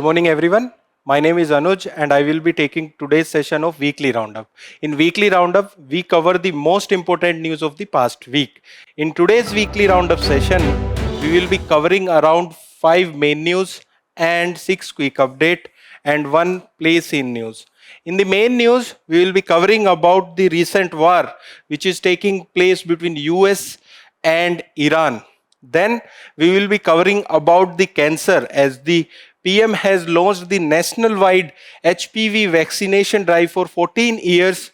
morning everyone. My name is Anuj and I will be taking today's session of Weekly Roundup. In Weekly Roundup, we cover the most important news of the past week. In today's Weekly Roundup session, we will be covering around 5 main news and 6 quick update and 1 place in news. In the main news, we will be covering about the recent war which is taking place between US and Iran. Then we will be covering about the cancer as the PM has launched the national-wide HPV vaccination drive for 14 years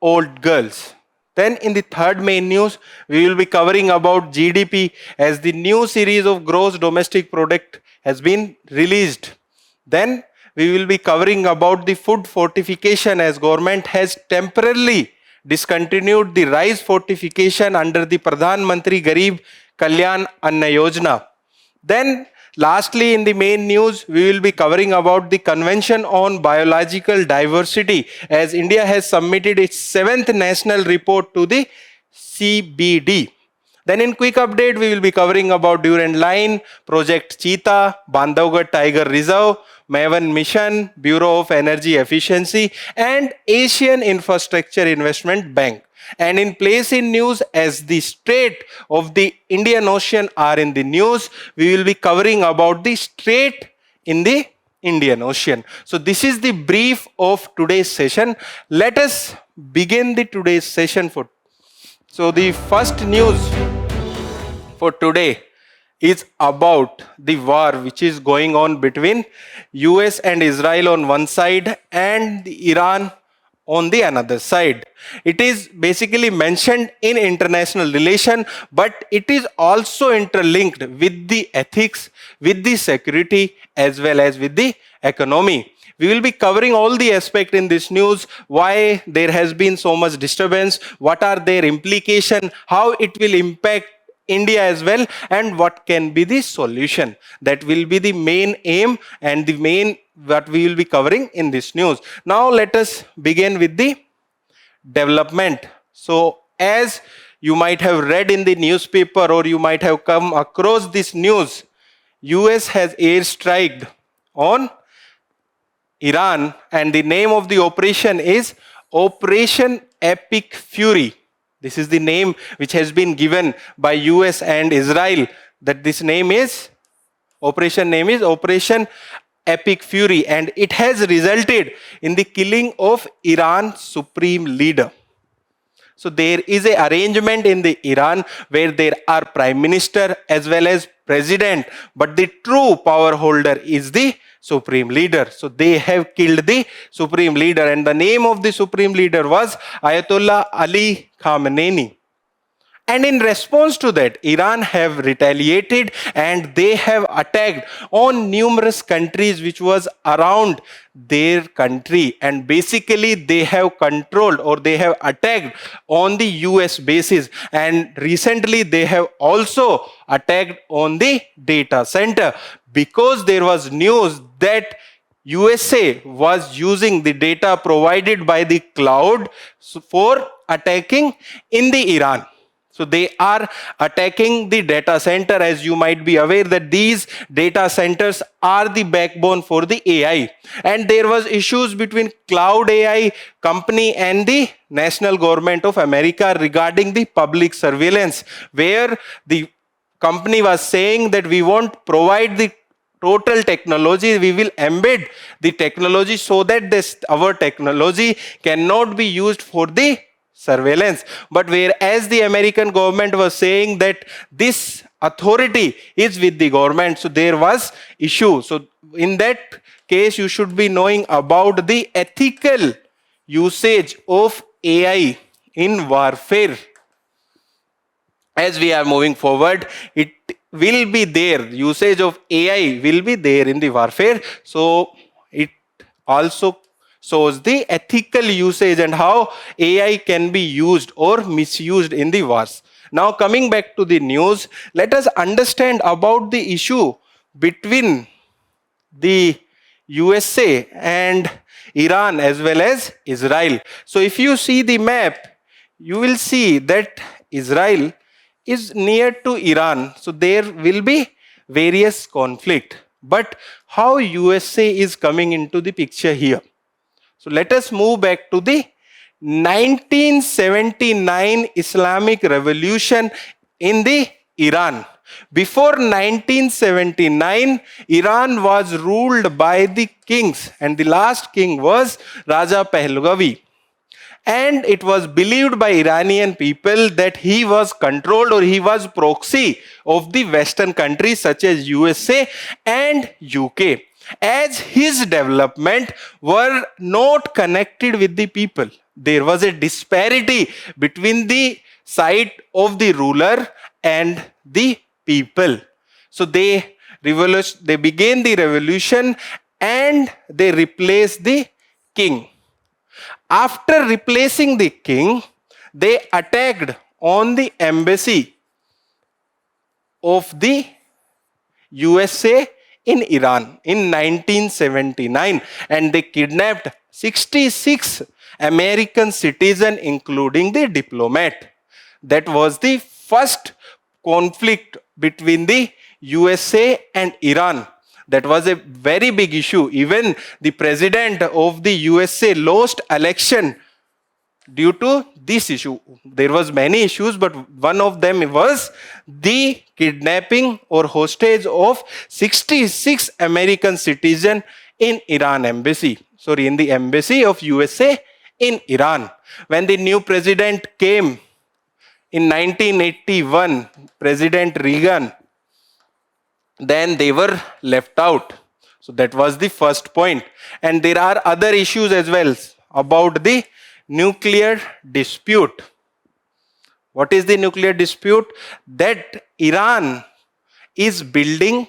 old girls. Then in the third main news, we will be covering about GDP as the new series of gross domestic product has been released. Then we will be covering about the food fortification as government has temporarily discontinued the rice fortification under the Pradhan Mantri Garib Kalyan Yojana. Then lastly, in the main news, we will be covering about the Convention on Biological Diversity as India has submitted its 7th national report to the CBD. Then in quick update, we will be covering about Durand Line, Project Cheetah, Bandhavgarh Tiger Reserve, Maven Mission, Bureau of Energy Efficiency and Asian Infrastructure Investment Bank. And in place in news, as the Strait of the Indian Ocean are in the news, we will be covering about the Strait in the Indian Ocean. So this is the brief of today's session. Let us begin the today's session. So the first news for today is about the war which is going on between US and Israel on one side and Iran on the another side. It is basically mentioned in international relation, but it is also interlinked with the ethics, with the security, as well as with the economy. We will be covering all the aspects in this news, why there has been so much disturbance, what are their implications, how it will impact India as well, and what can be the solution. That will be the main aim and the main what we will be covering in this news. Now let us begin with the development. So as you might have read in the newspaper or you might have come across this news, US has airstriked on Iran and the name of the operation is Operation Epic Fury. This is the name which has been given by US and Israel, that this name is, operation name is Operation Epic Fury, and it has resulted in the killing of Iran's supreme leader. So there is an arrangement in the Iran where there are prime minister as well as president, but the true power holder is the supreme leader. So they have killed the supreme leader, and the name of the supreme leader was Ayatollah Ali Khamenei. And in response to that, Iran have retaliated and they have attacked on numerous countries which was around their country, and basically they have controlled or they have attacked on the US bases, and recently they have also attacked on the data center because there was news that USA was using the data provided by the cloud for attacking in the Iran. So they are attacking the data center. As you might be aware that these data centers are the backbone for the AI. And there was issues between cloud AI company and the national government of America regarding the public surveillance, where the company was saying that we won't provide the total technology, we will embed the technology so that our technology cannot be used for the surveillance. But whereas the American government was saying that this authority is with the government, so there was issue. So in that case, you should be knowing about the ethical usage of AI in warfare. As we are moving forward, it will be there, usage of AI will be there in the warfare. So it also shows the ethical usage and how AI can be used or misused in the wars. Now coming back to the news, let us understand about the issue between the USA and Iran as well as Israel. So if you see the map, you will see that Israel is near to Iran. So there will be various conflict. But how USA is coming into the picture here? So let us move back to the 1979 Islamic Revolution in the Iran. Before 1979, Iran was ruled by the kings, and the last king was Raja Pahlavi. And it was believed by Iranian people that he was controlled, or he was proxy of the Western countries such as USA and UK, as his development were not connected with the people. There was a disparity between the side of the ruler and the people. So they began the revolution and they replaced the king. After replacing the king, they attacked on the embassy of the USA in Iran in 1979, and they kidnapped 66 American citizens, including the diplomat. That was the first conflict between the USA and Iran. That was a very big issue. Even the president of the USA lost election due to this issue. There was many issues, but one of them was the kidnapping or hostage of 66 American citizens in Iran embassy. Sorry, in the embassy of USA in Iran. When the new president came in 1981, President Reagan, then they were left out. So that was the first point. And there are other issues as well about the nuclear dispute. What is the nuclear dispute? That Iran is building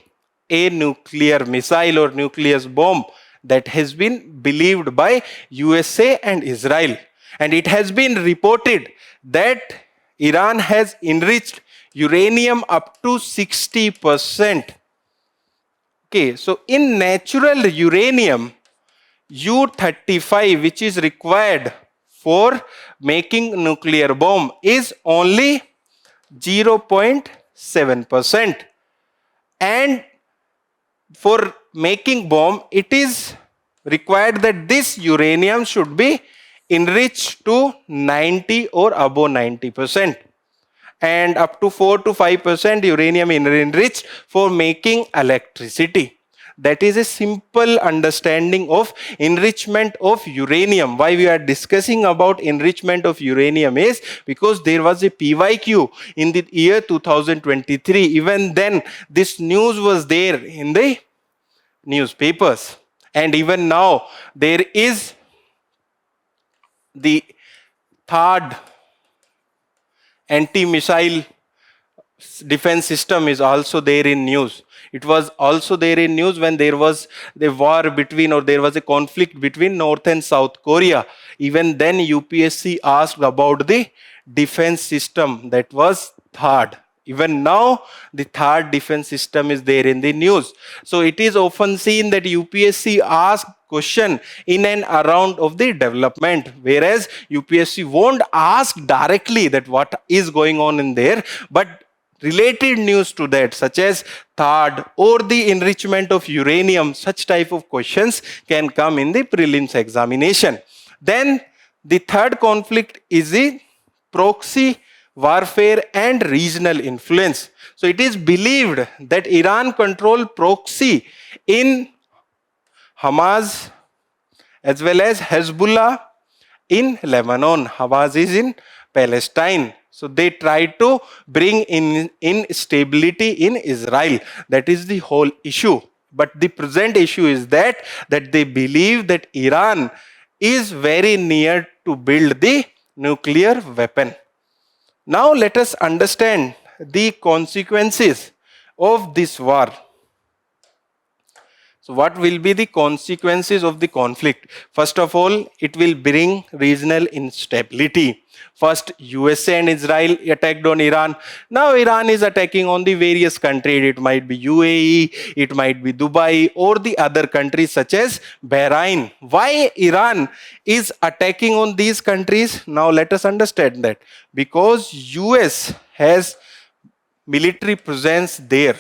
a nuclear missile or nuclear bomb that has been believed by USA and Israel. And it has been reported that Iran has enriched uranium up to 60%. Okay, so in natural uranium, U-35, which is required for making nuclear bomb, is only 0.7%. And for making bomb, it is required that this uranium should be enriched to 90 or above 90%. And up to 4 to 5% uranium enriched for making electricity. That is a simple understanding of enrichment of uranium. Why we are discussing about enrichment of uranium is because there was a PYQ in the year 2023. Even then, this news was there in the newspapers. And even now, there is the third anti-missile defense system is also there in news. It was also there in news when there was the war between, or there was a conflict between North and South Korea. Even then UPSC asked about the defense system, that was third. Even now the third defense system is there in the news. So it is often seen that UPSC asks question in and around of the development, whereas UPSC won't ask directly that what is going on in there, but related news to that, such as third or the enrichment of uranium, such type of questions can come in the prelims examination. Then the third conflict is the proxy warfare and regional influence. So it is believed that Iran control proxy in Hamas as well as Hezbollah in Lebanon. Hamas is in Palestine. So they try to bring in instability in Israel. That is the whole issue. But the present issue is that they believe that Iran is very near to build the nuclear weapon. Now let us understand the consequences of this war. So what will be the consequences of the conflict? First of all, it will bring regional instability. First, USA and Israel attacked on Iran. Now Iran is attacking on the various countries. It might be UAE, it might be Dubai, or the other countries such as Bahrain. Why Iran is attacking on these countries? Now let us understand that. Because US has military presence there.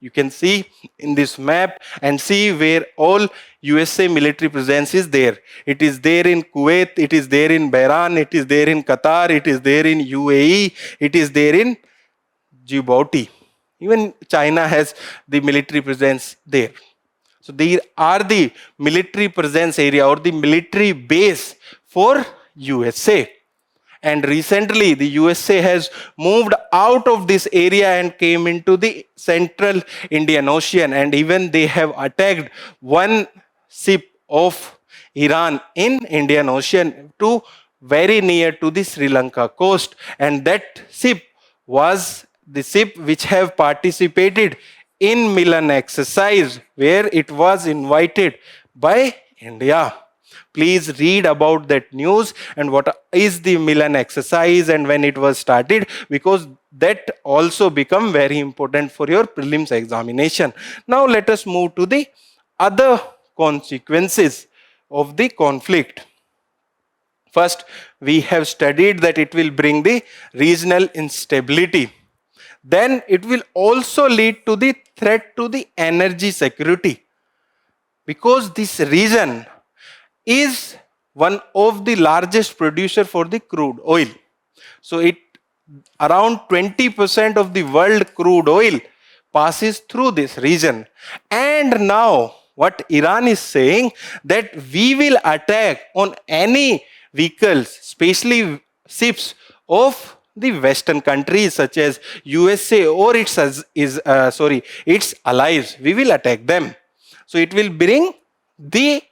You can see in this map and see where all USA military presence is there. It is there in Kuwait, it is there in Bahrain, it is there in Qatar, it is there in UAE, it is there in Djibouti. Even China has the military presence there. So these are the military presence area or the military base for USA. And recently the USA has moved out of this area and came into the central Indian Ocean, and even they have attacked one ship of Iran in Indian Ocean to very near to the Sri Lanka coast, and that ship was the ship which have participated in Milan exercise where it was invited by India. Please read about that news and what is the Milan exercise and when it was started, because that also become very important for your prelims examination. Now let us move to the other consequences of the conflict. First, we have studied that it will bring the regional instability. Then it will also lead to the threat to the energy security, because this region is one of the largest producer for the crude oil. So it around 20% of the world crude oil passes through this region. And now what Iran is saying, that we will attack on any vehicles, especially ships of the Western countries such as USA or its allies. We will attack them. So it will bring the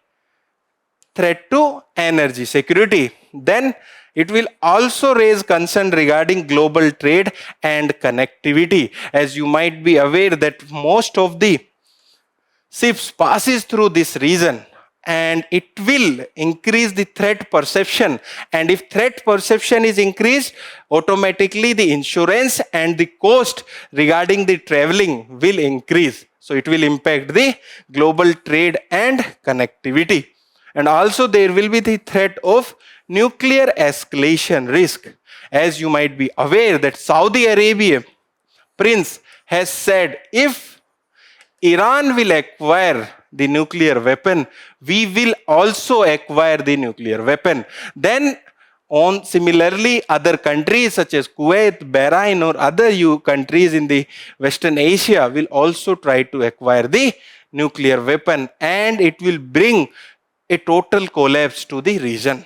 threat to energy security. Then it will also raise concern regarding global trade and connectivity. As you might be aware that most of the ships passes through this region, and it will increase the threat perception. And if threat perception is increased, automatically the insurance and the cost regarding the traveling will increase. So it will impact the global trade and connectivity. And also there will be the threat of nuclear escalation risk. As you might be aware that Saudi Arabia prince has said, if Iran will acquire the nuclear weapon, we will also acquire the nuclear weapon. Then on similarly other countries such as Kuwait, Bahrain or other countries in the Western Asia will also try to acquire the nuclear weapon, and it will bring a total collapse to the region.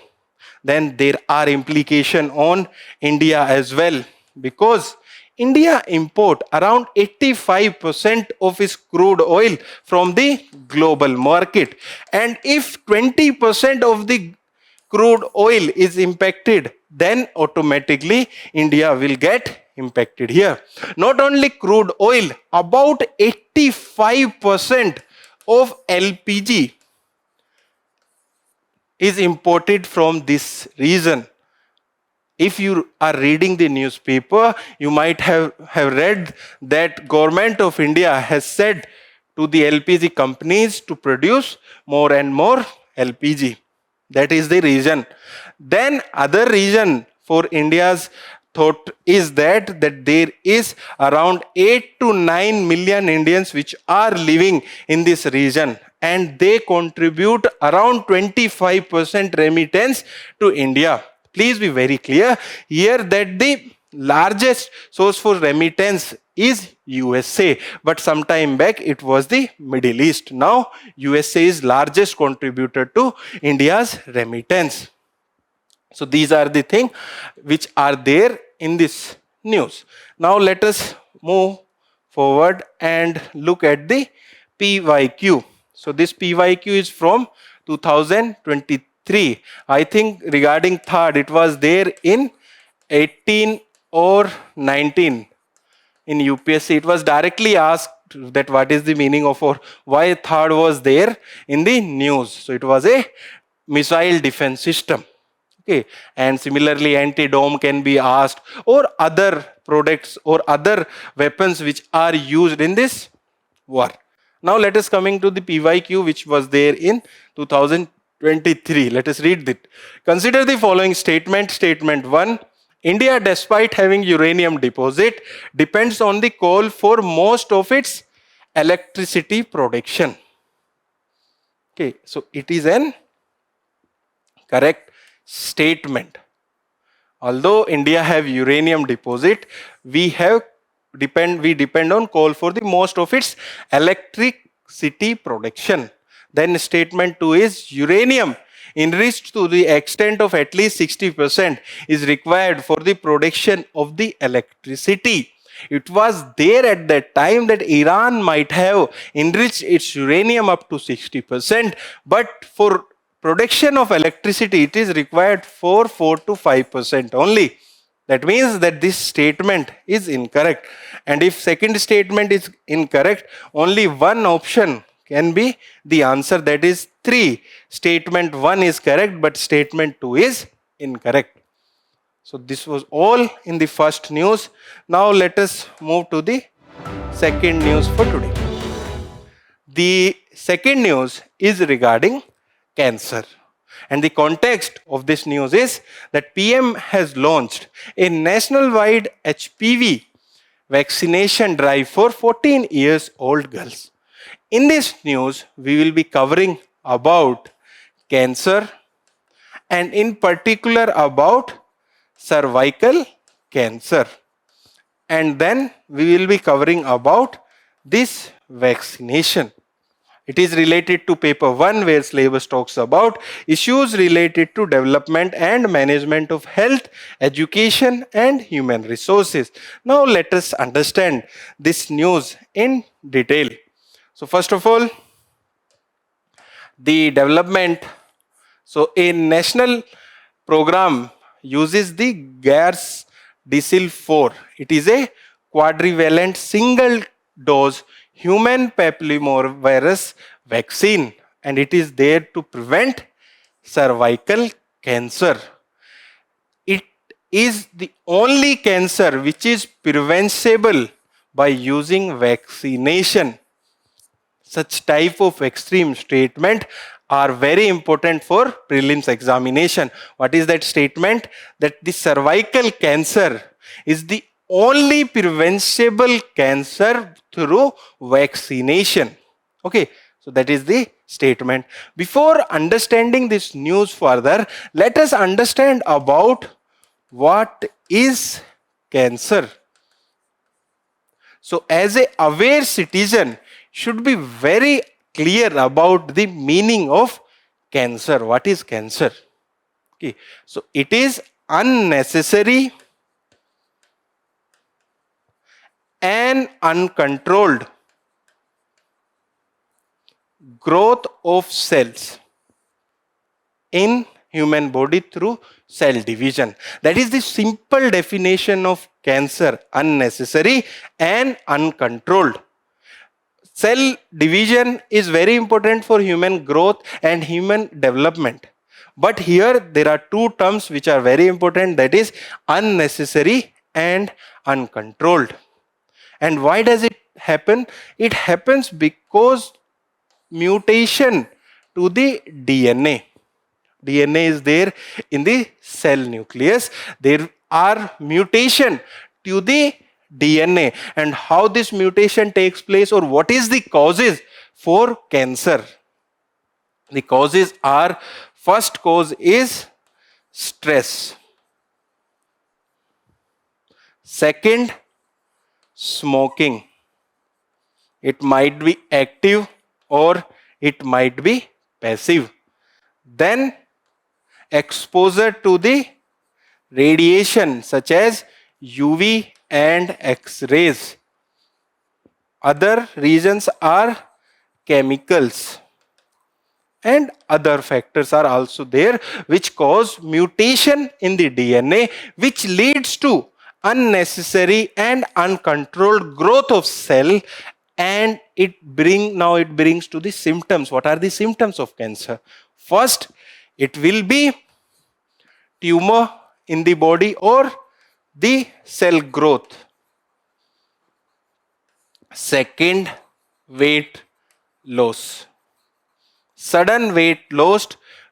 Then there are implications on India as well, because India import around 85% of its crude oil from the global market. And if 20% of the crude oil is impacted, then automatically India will get impacted here. Not only crude oil, about 85% of LPG is imported from this region. If you are reading the newspaper, you might have read that government of India has said to the LPG companies to produce more and more LPG. That is the reason. Then other reason for India's thought is that there is around 8 to 9 million Indians which are living in this region, and they contribute around 25% remittance to India. Please be very clear here that the largest source for remittance is USA, but some time back it was the Middle East. Now USA is largest contributor to India's remittance. So these are the things which are there in this news. Now let us move forward and look at the PYQ. So this PYQ is from 2023. I think regarding third, it was there in 18 or 19 in UPSC. It was directly asked that what is the meaning of, or why third was there in the news. So it was a missile defense system. Okay, and similarly anti-dome can be asked, or other products or other weapons which are used in this war. Now let us coming to the PYQ which was there in 2023. Let us read it. Consider the following statement. Statement 1. India, despite having uranium deposit, depends on the coal for most of its electricity production. Okay, so it is an correct statement. Although India have uranium deposit, we depend on coal for the most of its electricity production. Then statement 2 is uranium enriched to the extent of at least 60% is required for the production of the electricity. It was there at that time that Iran might have enriched its uranium up to 60%, but for production of electricity it is required for 4 to 5% only. That means that this statement is incorrect. And if second statement is incorrect, only one option can be the answer, that is 3. Statement 1 is correct, but statement 2 is incorrect. So this was all in the first news. Now let us move to the second news for today. The second news is regarding cancer. And the context of this news is that PM has launched a national-wide HPV vaccination drive for 14 years old girls. In this news, we will be covering about cancer and in particular about cervical cancer. And then we will be covering about this vaccination. It is related to paper 1 where syllabus talks about issues related to development and management of health, education and human resources. Now let us understand this news in detail. So first of all, the development. So a national program uses the Gardasil-4. It is a quadrivalent single dose human papillomavirus vaccine, and it is there to prevent cervical cancer. It is the only cancer which is preventable by using vaccination. Such type of extreme statement are very important for prelims examination. What is that statement? That the cervical cancer is the only preventable cancer through vaccination. Okay, so that is the statement. Before understanding this news further, let us understand about what is cancer. So as a aware citizen should be very clear about the meaning of cancer. What is cancer? Okay, so it is unnecessary and uncontrolled growth of cells in human body through cell division. That is the simple definition of cancer: unnecessary and uncontrolled. Cell division is very important for human growth and human development. But here there are two terms which are very important, that is unnecessary and uncontrolled. And why does it happen? It happens because mutation to the DNA. DNA is there in the cell nucleus. There are mutation to the DNA, and how this mutation takes place or what is the causes for cancer. The causes are, first cause is stress. Second, smoking. It might be active or it might be passive. Then exposure to the radiation such as UV and X-rays. Other reasons are chemicals, and other factors are also there which cause mutation in the DNA, which leads to unnecessary and uncontrolled growth of cell, and it brings to the symptoms. What are the symptoms of cancer? First, it will be tumor in the body or the cell growth. Second, weight loss. Sudden weight loss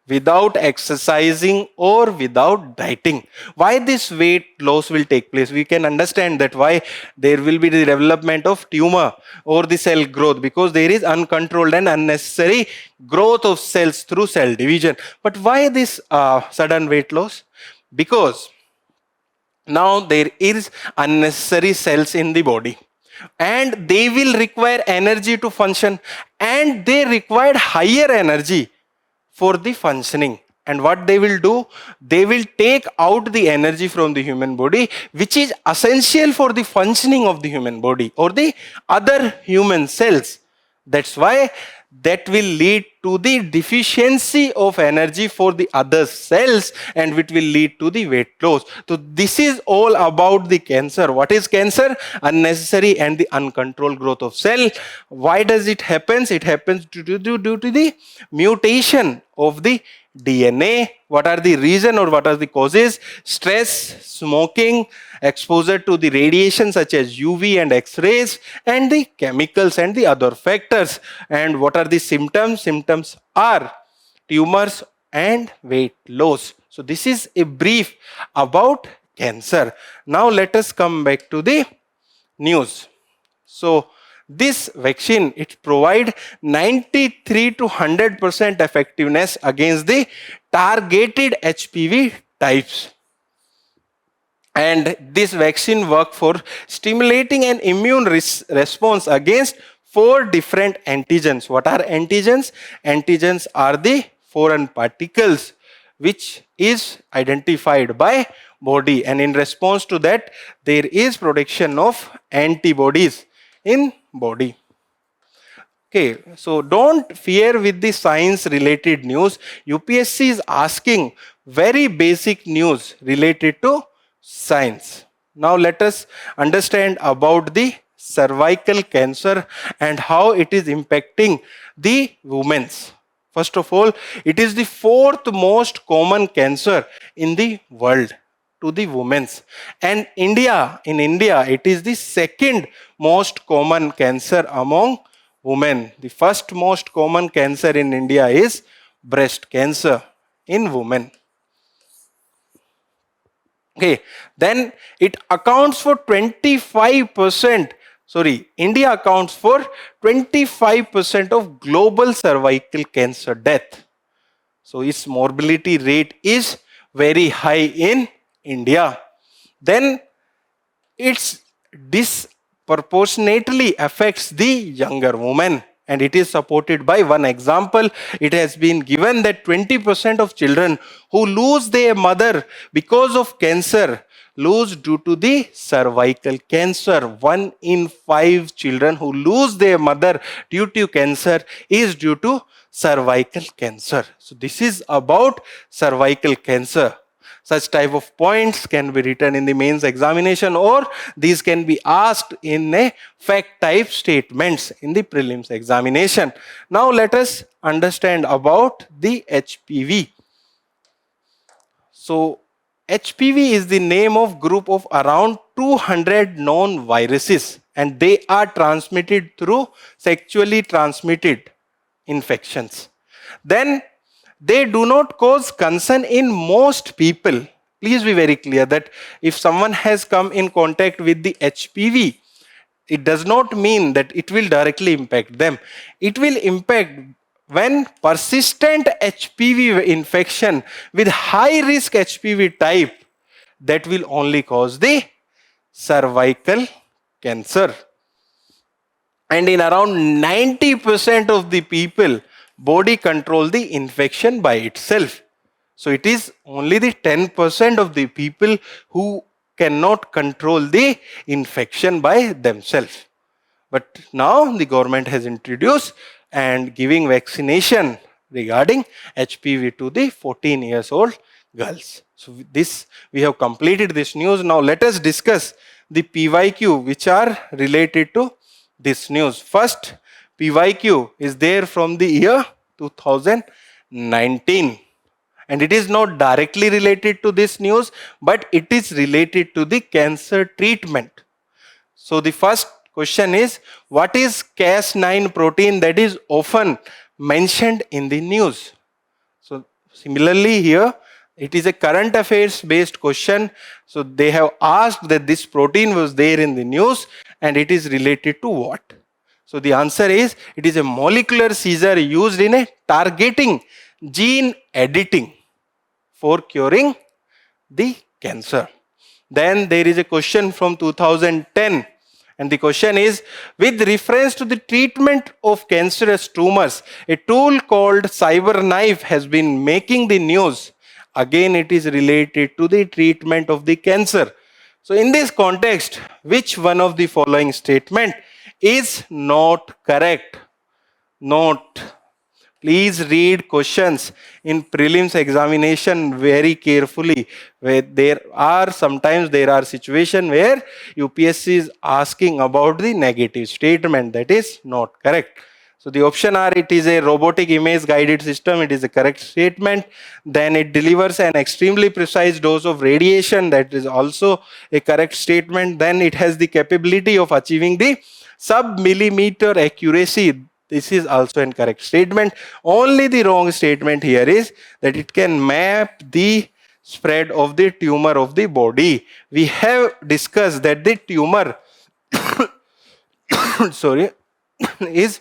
without exercising or without dieting. Why this weight loss will take place? We can understand that why there will be the development of tumor or the cell growth, because there is uncontrolled and unnecessary growth of cells through cell division. But why this sudden weight loss? Because now there is unnecessary cells in the body, and they will require energy to function, and they require higher energy for the functioning. And what they will do, they will take out the energy from the human body, which is essential for the functioning of the human body or the other human cells. That's why that will lead to the deficiency of energy for the other cells, and which will lead to the weight loss. So this is all about the cancer. What is cancer? Unnecessary and the uncontrolled growth of cell. Why does it happen? It happens due to the mutation of the DNA. What are the reason or what are the causes? Stress, smoking, exposure to the radiation such as UV and X-rays, and the chemicals and the other factors. And what are the symptoms? Symptoms are tumors and weight loss. So this is a brief about cancer. Now let us come back to the news. So this vaccine, it provide 93 to 100% effectiveness against the targeted HPV types. And this vaccine work for stimulating an immune response against 4 different antigens. What are antigens? Antigens are the foreign particles which is identified by body, and in response to that there is production of antibodies in body. Okay, so don't fear with the science related news. UPSC is asking very basic news related to science. Now let us understand about the cervical cancer and how it is impacting the women's. First of all, it is the 4th most common cancer in the world to the women's, and in India it is the 2nd most common cancer among women. The first most common cancer in India is breast cancer in women. Okay, then it accounts for 25%. India accounts for 25% of global cervical cancer death. So its morbidity rate is very high in India. Then it's disproportionately affects the younger women, and it is supported by one example. It has been given that 20% of children who lose their mother because of cancer lose due to the cervical cancer. 1 in 5 children who lose their mother due to cancer is due to cervical cancer. So this is about cervical cancer. Such type of points can be written in the mains examination, or these can be asked in a fact type statements in the prelims examination. Now let us understand about the HPV. So HPV is the name of group of around 200 known viruses, and they are transmitted through sexually transmitted infections. Then they do not cause concern in most people. Please be very clear that if someone has come in contact with the HPV, it does not mean that it will directly impact them. It will impact when persistent HPV infection with high risk HPV type, that will only cause the cervical cancer. And in around 90% of the people, body control the infection by itself. So it is only the 10% of the people who cannot control the infection by themselves. But now the government has introduced and giving vaccination regarding HPV to the 14 years old girls. So this, we have completed this news. Now let us discuss the PYQ which are related to this news. First PYQ is there from the year 2019, and it is not directly related to this news, but it is related to the cancer treatment. So the first question is, what is Cas9 protein that is often mentioned in the news? So Similarly here, it is a current affairs based question. So they have asked that this protein was there in the news and it is related to what? So the answer is, it is a molecular seizure used in a targeting gene editing for curing the cancer. Then there is a question from 2010, and the question is, with reference to the treatment of cancerous tumors, a tool called CyberKnife has been making the news. Again, it is related to the treatment of the cancer. So in this context, which one of the following statement is not correct? Note, please read questions in prelims examination very carefully. Where sometimes there are situations where UPSC is asking about the negative statement that is not correct. So the option are, it is a robotic image guided system, it is a correct statement. Then it delivers an extremely precise dose of radiation, that is also a correct statement. Then it has the capability of achieving the sub-millimeter accuracy. This is also an correct statement. Only the wrong statement here is that it can map the spread of the tumor of the body. We have discussed that the tumor is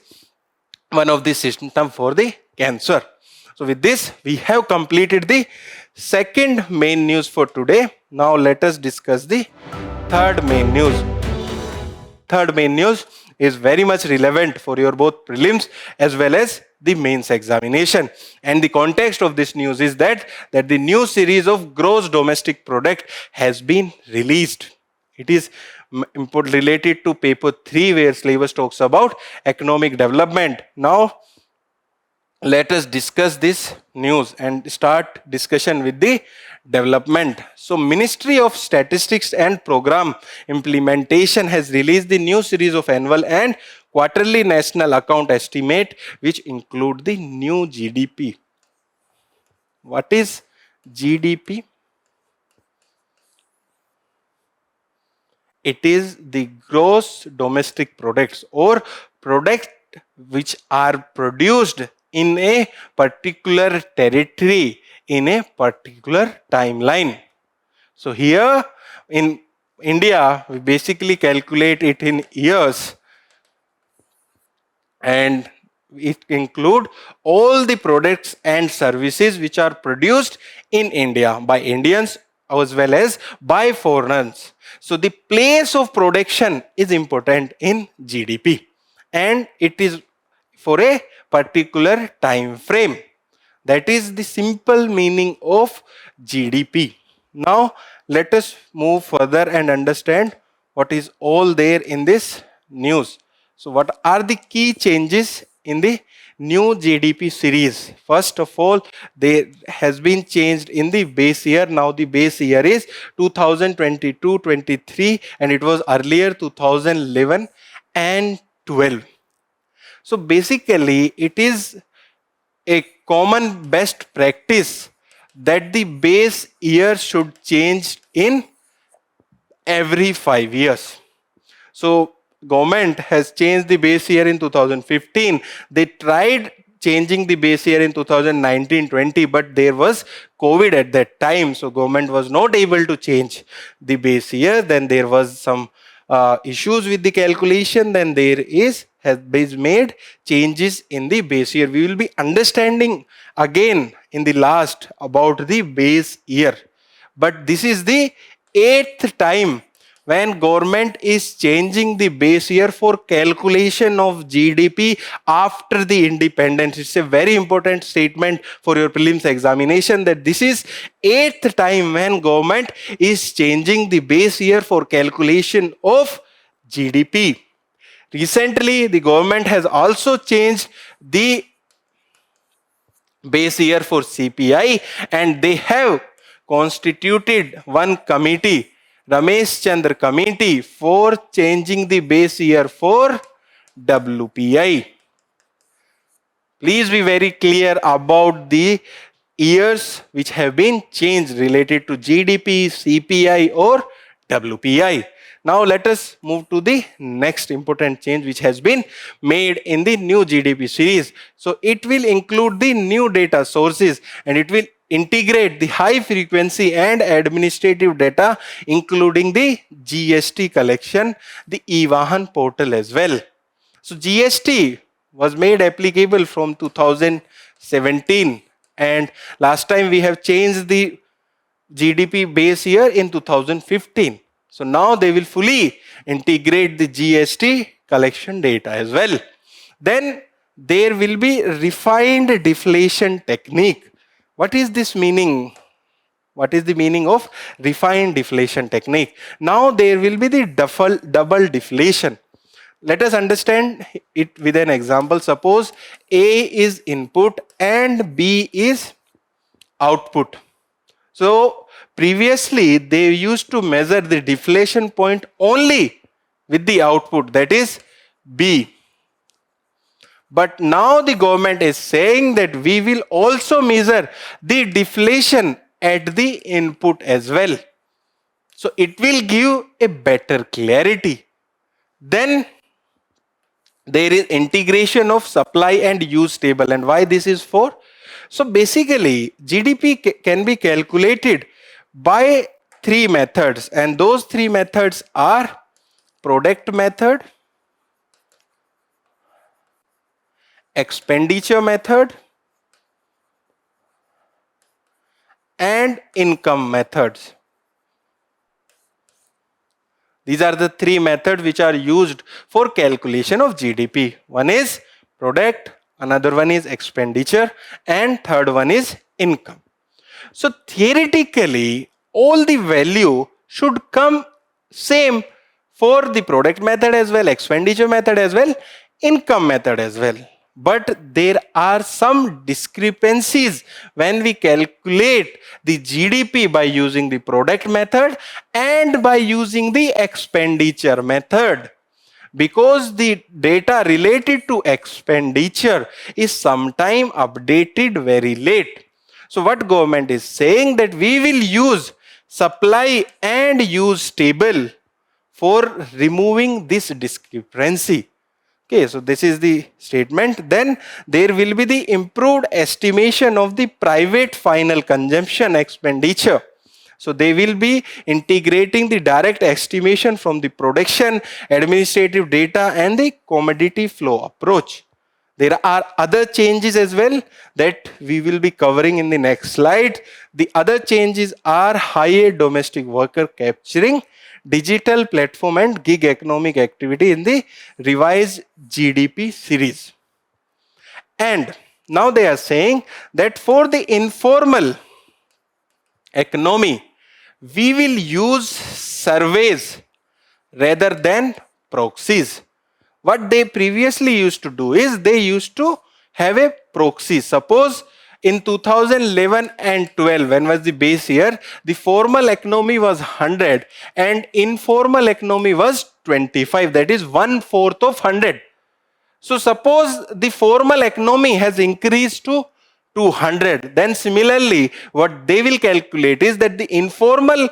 one of the symptoms for the cancer. So with this, we have completed the second main news for today. Now let us discuss the third main news. Third main news is very much relevant for your both prelims as well as the mains examination. And the context of this news is that the new series of gross domestic product has been released. It is related to paper 3 where syllabus talks about economic development. Now let us discuss this news and start discussion with the development. So Ministry of Statistics and Program Implementation has released the new series of annual and quarterly national account estimate, which include the new GDP. What is GDP? It is the gross domestic products or products which are produced in a particular territory in a particular timeline. So here in India, we basically calculate it in years, and it include all the products and services which are produced in India by Indians as well as by foreigners. So the place of production is important in GDP, and it is for a particular time frame. That is the simple meaning of GDP. Now let us move further and understand what is all there in this news. So what are the key changes in the new GDP series? First of all, there has been changed in the base year. Now the base year is 2022-23 and it was earlier 2011 and 12. So basically it is a common best practice that the base year should change in every 5 years. So government has changed the base year in 2015. They tried changing the base year in 2019-20, but there was COVID at that time, so government was not able to change the base year. Then there was some issues with the calculation. Then there has been made changes in the base year. We will be understanding again in the last about the base year. But this is the 8th time when government is changing the base year for calculation of GDP after the independence. It's a very important statement for your prelims examination that this is 8th time when government is changing the base year for calculation of GDP. Recently, the government has also changed the base year for CPI, and they have constituted one committee, Ramesh Chandra Committee, for changing the base year for WPI. Please be very clear about the years which have been changed related to GDP, CPI or WPI. Now let us move to the next important change which has been made in the new GDP series. So it will include the new data sources and it will integrate the high frequency and administrative data, including the GST collection, the eVahan portal as well. So GST was made applicable from 2017, and last time we have changed the GDP base year in 2015. So now they will fully integrate the GST collection data as well. Then there will be refined deflation technique. What is this meaning? What is the meaning of refined deflation technique? Now there will be the double deflation. Let us understand it with an example. Suppose A is input and B is output. So previously they used to measure the deflation point only with the output, that is B. But now the government is saying that we will also measure the deflation at the input as well. So it will give a better clarity. Then there is integration of supply and use table. And why this is for? So basically GDP can be calculated by three methods, and those three methods are product method, expenditure method, and income methods. These are the three methods which are used for calculation of GDP. One is product, another one is expenditure, and third one is income. So theoretically, all the value should come same for the product method as well, expenditure method as well, income method as well. But there are some discrepancies when we calculate the GDP by using the product method and by using the expenditure method, because the data related to expenditure is sometime updated very late. So what government is saying, that we will use supply and use table for removing this discrepancy. Okay, so this is the statement. Then there will be the improved estimation of the private final consumption expenditure. So they will be integrating the direct estimation from the production, administrative data, and the commodity flow approach. There are other changes as well that we will be covering in the next slide. The other changes are higher domestic worker capturing, digital platform and gig economic activity in the revised GDP series. And now they are saying that for the informal economy, we will use surveys rather than proxies. What they previously used to do is they used to have a proxy. Suppose in 2011 and 12, when was the base year, the formal economy was 100 and informal economy was 25, that is 1/4 of 100. So suppose the formal economy has increased to 200, then similarly what they will calculate is that the informal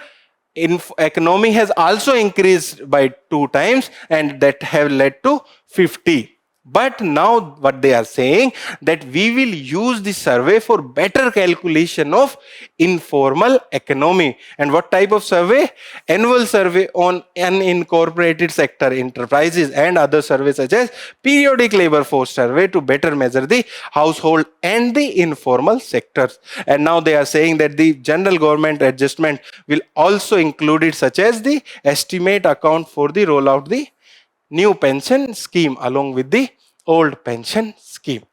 economy has also increased by 2 times, and that have led to 50. But now what they are saying, that we will use the survey for better calculation of informal economy. And what type of survey? Annual survey on unincorporated sector enterprises, and other surveys such as periodic labor force survey to better measure the household and the informal sectors. And now they are saying that the general government adjustment will also include it, such as the estimate account for the rollout the new pension scheme along with the old pension scheme.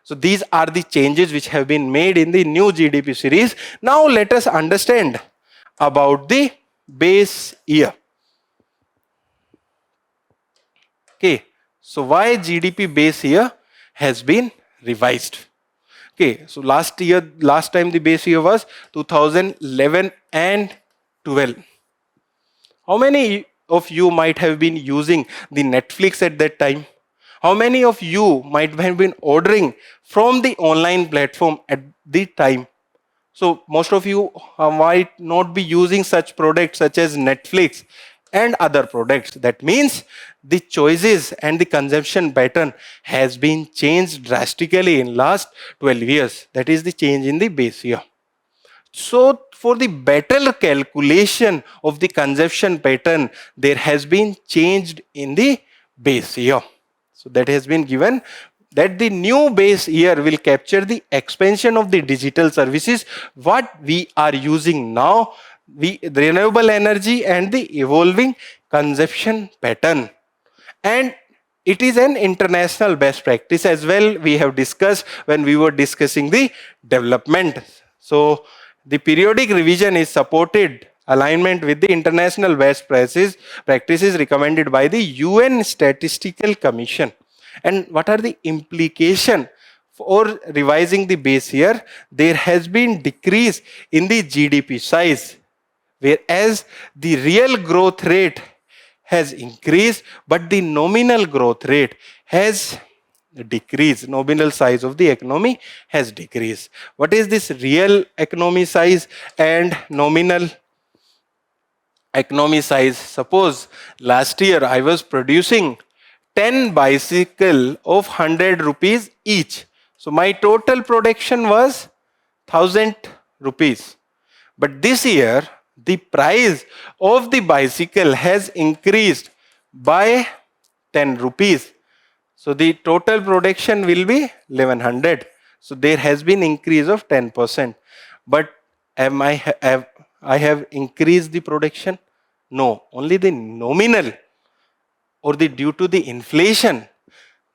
So these are the changes which have been made in the new GDP series. Now let us understand about the base year. Okay, so why GDP base year has been revised? Okay, so last time the base year was 2011 and 12. How many of you might have been using the Netflix at that time? How many of you might have been ordering from the online platform at the time? So most of you might not be using such products such as Netflix and other products. That means the choices and the consumption pattern has been changed drastically in last 12 years. That is the change in the base year. So for the better calculation of the consumption pattern, there has been changed in the base year. So that has been given that the new base year will capture the expansion of the digital services, what we are using now, the renewable energy and the evolving consumption pattern. And it is an international best practice as well, we have discussed when we were discussing the development. So the periodic revision is supported alignment with the international best practices recommended by the UN Statistical Commission. And what are the implications for revising the base year? There has been decrease in the GDP size, whereas the real growth rate has increased, but the nominal growth rate has decreased. Nominal size of the economy has decreased. What is this real economy size and nominal economy size? Suppose last year I was producing 10 bicycle of 100 rupees each. So my total production was 1000 rupees. But this year the price of the bicycle has increased by 10 rupees. So the total production will be 1100. So there has been increase of 10%. But I have increased the production? No, only the nominal or the due to the inflation,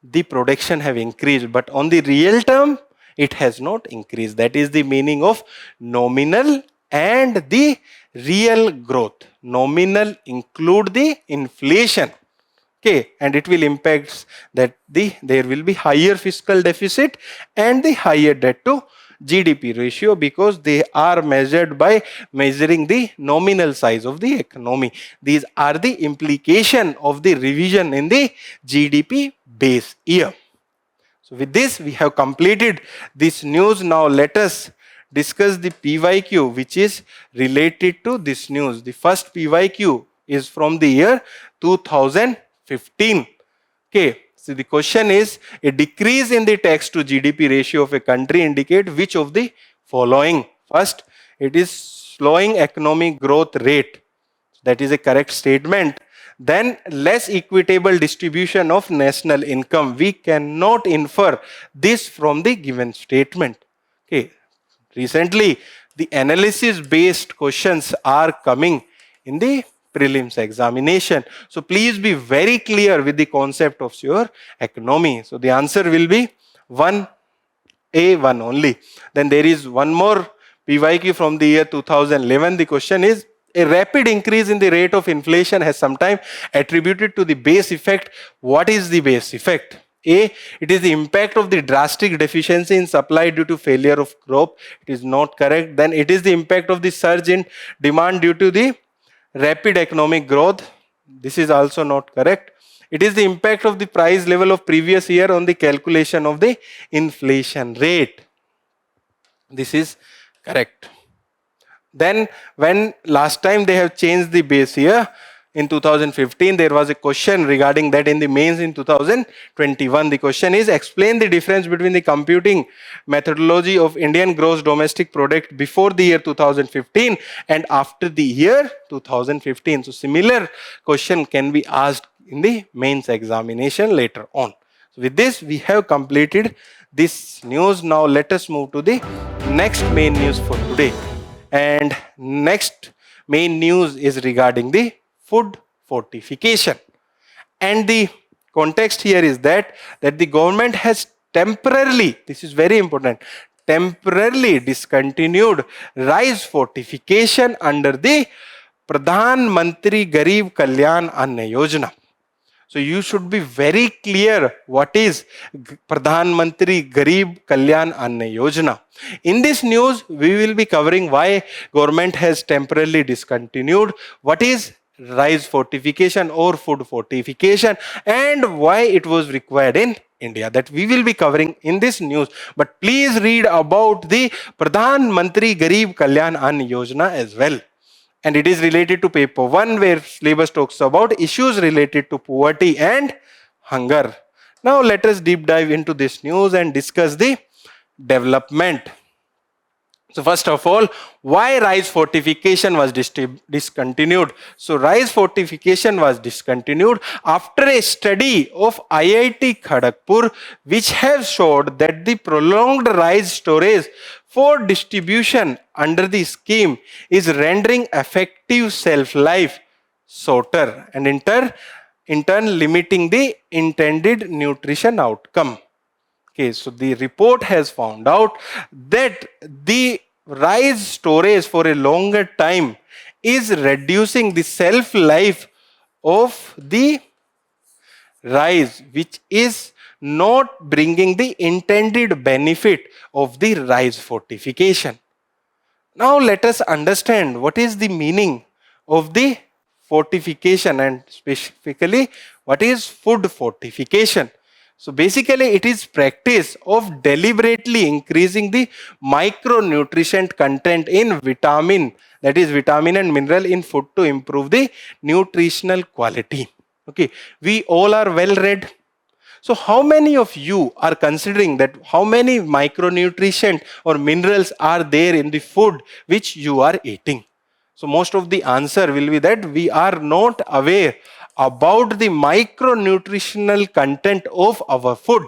the production have increased, but on the real term, it has not increased. That is the meaning of nominal and the real growth. Nominal include the inflation. Okay, and it will impact that there will be higher fiscal deficit and the higher debt to GDP ratio, because they are measured by measuring the nominal size of the economy. These are the implication of the revision in the GDP base year. So with this, we have completed this news. Now let us discuss the PYQ which is related to this news. The first PYQ is from the year 2015. Okay, so the question is, a decrease in the tax to GDP ratio of a country indicate which of the following? First, it is slowing economic growth rate. That is a correct statement. Then less equitable distribution of national income. We cannot infer this from the given statement. Okay, recently the analysis based questions are coming in the prelims examination. So please be very clear with the concept of your economy. So the answer will be 1A1 only. Then there is one more PYQ from the year 2011. The question is, a rapid increase in the rate of inflation has sometimes attributed to the base effect. What is the base effect? A, it is the impact of the drastic deficiency in supply due to failure of crop. It is not correct. Then it is the impact of the surge in demand due to the rapid economic growth. This is also not correct. It is the impact of the price level of previous year on the calculation of the inflation rate. This is correct. Then when last time they have changed the base year, in 2015, there was a question regarding that in the mains in 2021. The question is, explain the difference between the computing methodology of Indian gross domestic product before the year 2015 and after the year 2015. So similar question can be asked in the mains examination later on. So with this, we have completed this news. Now let us move to the next main news for today. And next main news is regarding the food fortification. And the context here is that the government has temporarily, this is very important, temporarily discontinued rice fortification under the Pradhan, Mantri, Garib, Kalyan Yojana. So you should be very clear what is Pradhan Mantri Garib Kalyan Yojana. In this news, we will be covering why government has temporarily discontinued, what is rice fortification or food fortification, and why it was required in India. That we will be covering in this news. But please read about the Pradhan Mantri Garib Kalyan Yojana as well. And it is related to paper 1, where syllabus talks about issues related to poverty and hunger. Now let us deep dive into this news and discuss the development. So first of all, why rice fortification was discontinued? So rice fortification was discontinued after a study of IIT Kharagpur, which has showed that the prolonged rice storage for distribution under the scheme is rendering effective shelf life shorter and in turn limiting the intended nutrition outcome. Okay, so the report has found out that the rice storage for a longer time is reducing the shelf life of the rice, which is not bringing the intended benefit of the rice fortification. Now let us understand what is the meaning of the fortification and specifically what is food fortification. So basically it is practice of deliberately increasing the micronutrient content in vitamin, that is vitamin and mineral in food to improve the nutritional quality. Okay, we all are well read. So how many of you are considering that how many micronutrients or minerals are there in the food which you are eating? So most of the answer will be that we are not aware about the micronutritional content of our food.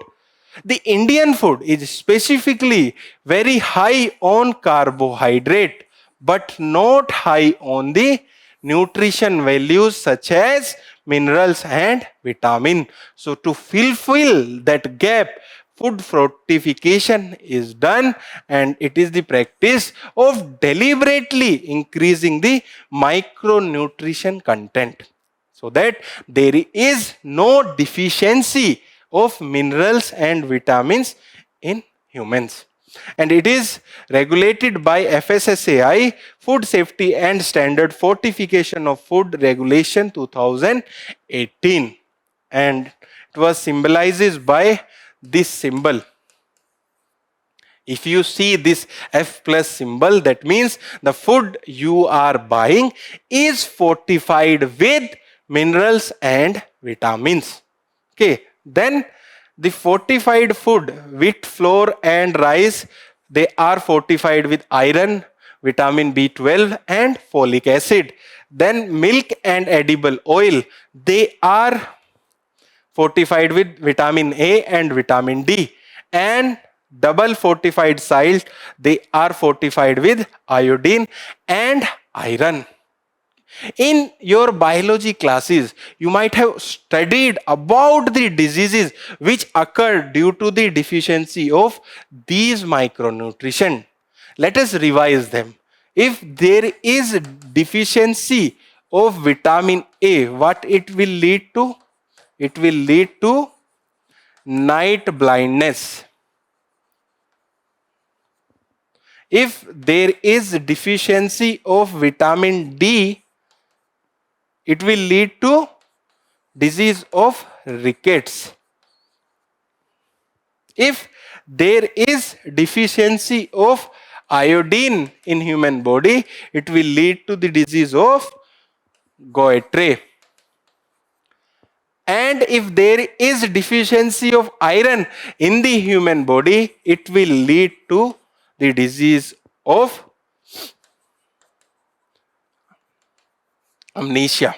The Indian food is specifically very high on carbohydrate, but not high on the nutrition values such as minerals and vitamin. So to fulfill that gap, food fortification is done, and it is the practice of deliberately increasing the micronutrition content so that there is no deficiency of minerals and vitamins in humans. And it is regulated by FSSAI, Food Safety and Standard Fortification of Food Regulation 2018, and it was symbolized by this symbol. If you see this F plus symbol, that means the food you are buying is fortified with minerals and vitamins. Okay, then the fortified food, wheat flour and rice, they are fortified with iron, vitamin B12 and folic acid. Then milk and edible oil, they are fortified with vitamin A and vitamin D. And double fortified salt, they are fortified with iodine and iron. In your biology classes, you might have studied about the diseases which occur due to the deficiency of these micronutrients. Let us revise them. If there is deficiency of vitamin A, what it will lead to? It will lead to night blindness. If there is deficiency of vitamin D, it will lead to disease of rickets. If there is deficiency of iodine in human body, it will lead to the disease of goitre. And if there is deficiency of iron in the human body, it will lead to the disease of amnesia.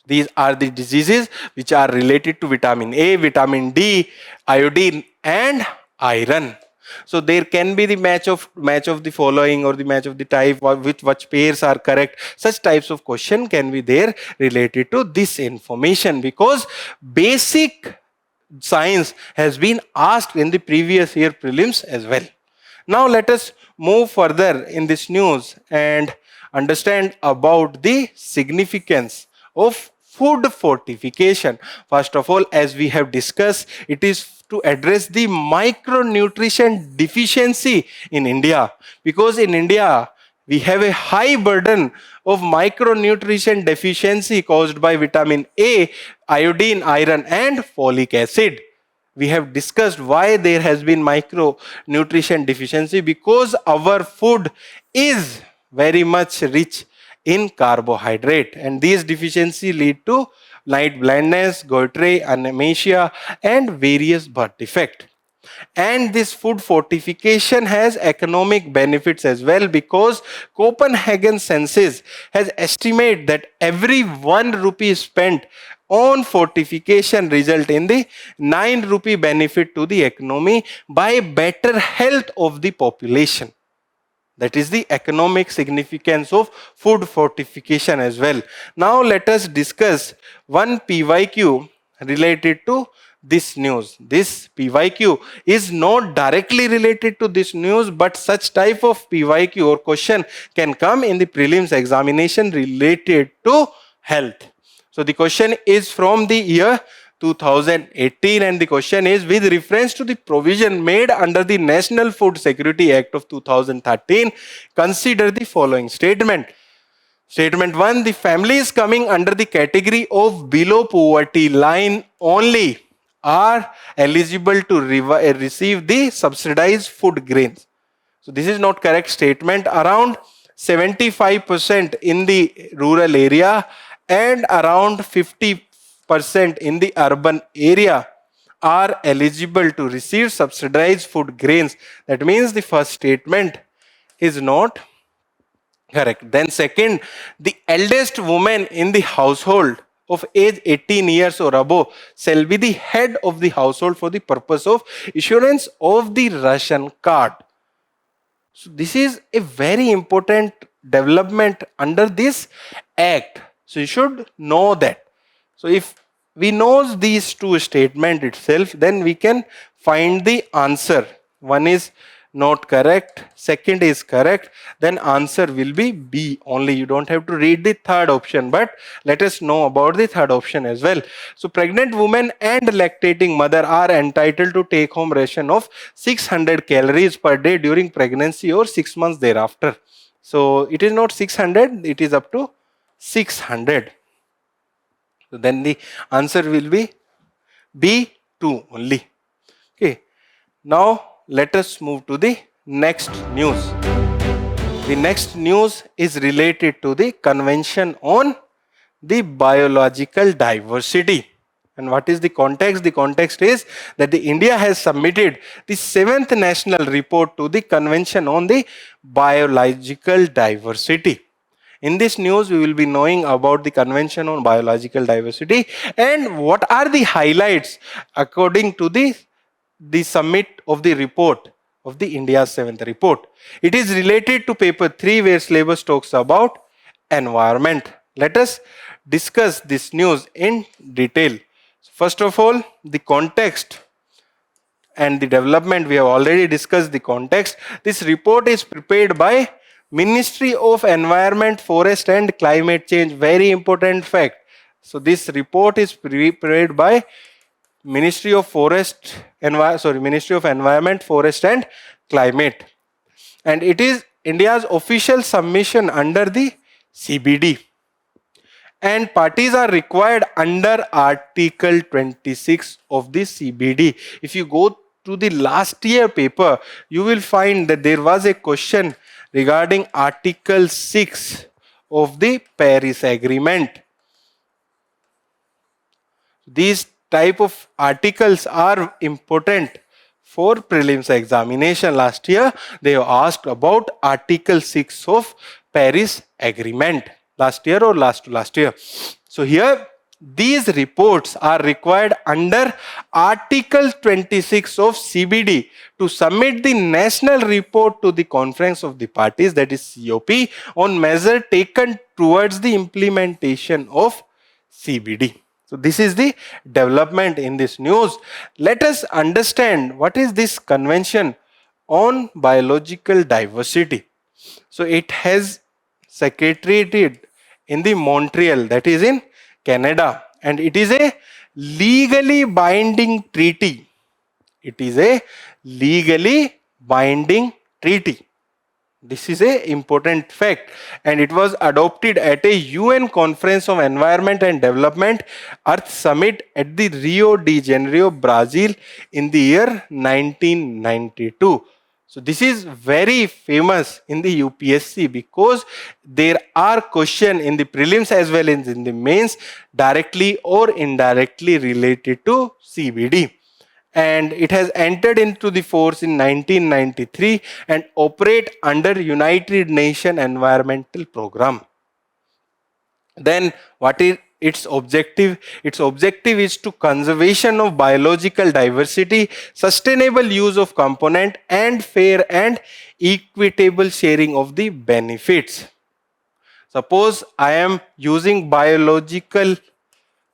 These are the diseases which are related to vitamin A, vitamin D, iodine and iron. So there can be the match of the following or the match of the type, which pairs are correct. Such types of question can be there related to this information, because basic science has been asked in the previous year prelims as well. Now let us move further in this news and understand about the significance of food fortification. First of all, as we have discussed, it is to address the micronutrition deficiency in India, because in India we have a high burden of micronutrition deficiency caused by vitamin A, iodine, iron and folic acid. We have discussed why there has been micronutrition deficiency, because our food is very much rich in carbohydrate, and these deficiency lead to night blindness, goitre, anemia, and various birth defect. And this food fortification has economic benefits as well, because Copenhagen census has estimated that every 1 rupee spent on fortification result in the 9 rupee benefit to the economy by better health of the population. That is the economic significance of food fortification as well. Now let us discuss one PYQ related to this news. This PYQ is not directly related to this news, but such type of PYQ or question can come in the prelims examination related to health. So the question is from the year 2018, and the question is, with reference to the provision made under the National Food Security Act of 2013, consider the following statement. Statement 1, the families coming under the category of below poverty line only are eligible to receive the subsidized food grains. So this is not correct statement. Around 75% in the rural area and around 50% in the urban area are eligible to receive subsidized food grains. That means the first statement is not correct. Then second, the eldest woman in the household of age 18 years or above shall be the head of the household for the purpose of issuance of the ration card. So this is a very important development under this act. So you should know that. So if we know these two statements itself, then we can find the answer. One is not correct, second is correct, then answer will be B only. You don't have to read the third option, but let us know about the third option as well. So pregnant women and lactating mother are entitled to take home ration of 600 calories per day during pregnancy or 6 months thereafter. So it is not 600, it is up to 600. So then the answer will be B2 only. Okay. Now let us move to the next news. The next news is related to the Convention on the Biological Diversity. And what is the context? The context is that the India has submitted the 7th national report to the Convention on the Biological Diversity. In this news, we will be knowing about the Convention on Biological Diversity and what are the highlights according to the summit of the report of the India's 7th report. It is related to paper 3 where syllabus talks about environment. Let us discuss this news in detail. First of all, the context and the development. We have already discussed the context. This report is prepared by Ministry of Environment, Forest and Climate Change. Very important fact. So this report is prepared by Ministry of Ministry of Environment, Forest and Climate. And it is India's official submission under the CBD. And parties are required under Article 26 of the CBD. If you go to the last year paper, you will find that there was a question regarding Article 6 of the Paris Agreement. These type of articles are important for prelims examination. Last year, they asked about Article 6 of Paris Agreement. Last year or last year. So here, these reports are required under Article 26 of CBD to submit the national report to the Conference of the Parties, that is COP, on measures taken towards the implementation of CBD. So this is the development in this news. Let us understand what is this Convention on Biological Diversity. So it has secretariated in the Montreal, that is in Canada, and it is a legally binding treaty. It is a legally binding treaty. This is an important fact, and it was adopted at a UN Conference on Environment and Development Earth Summit at the Rio de Janeiro, Brazil in the year 1992. So this is very famous in the UPSC because there are questions in the prelims as well as in the mains directly or indirectly related to CBD. And it has entered into the force in 1993 and operate under United Nations Environmental Program. Then what is its objective? Its objective is to conservation of biological diversity, sustainable use of component, and fair and equitable sharing of the benefits. Suppose I am using biological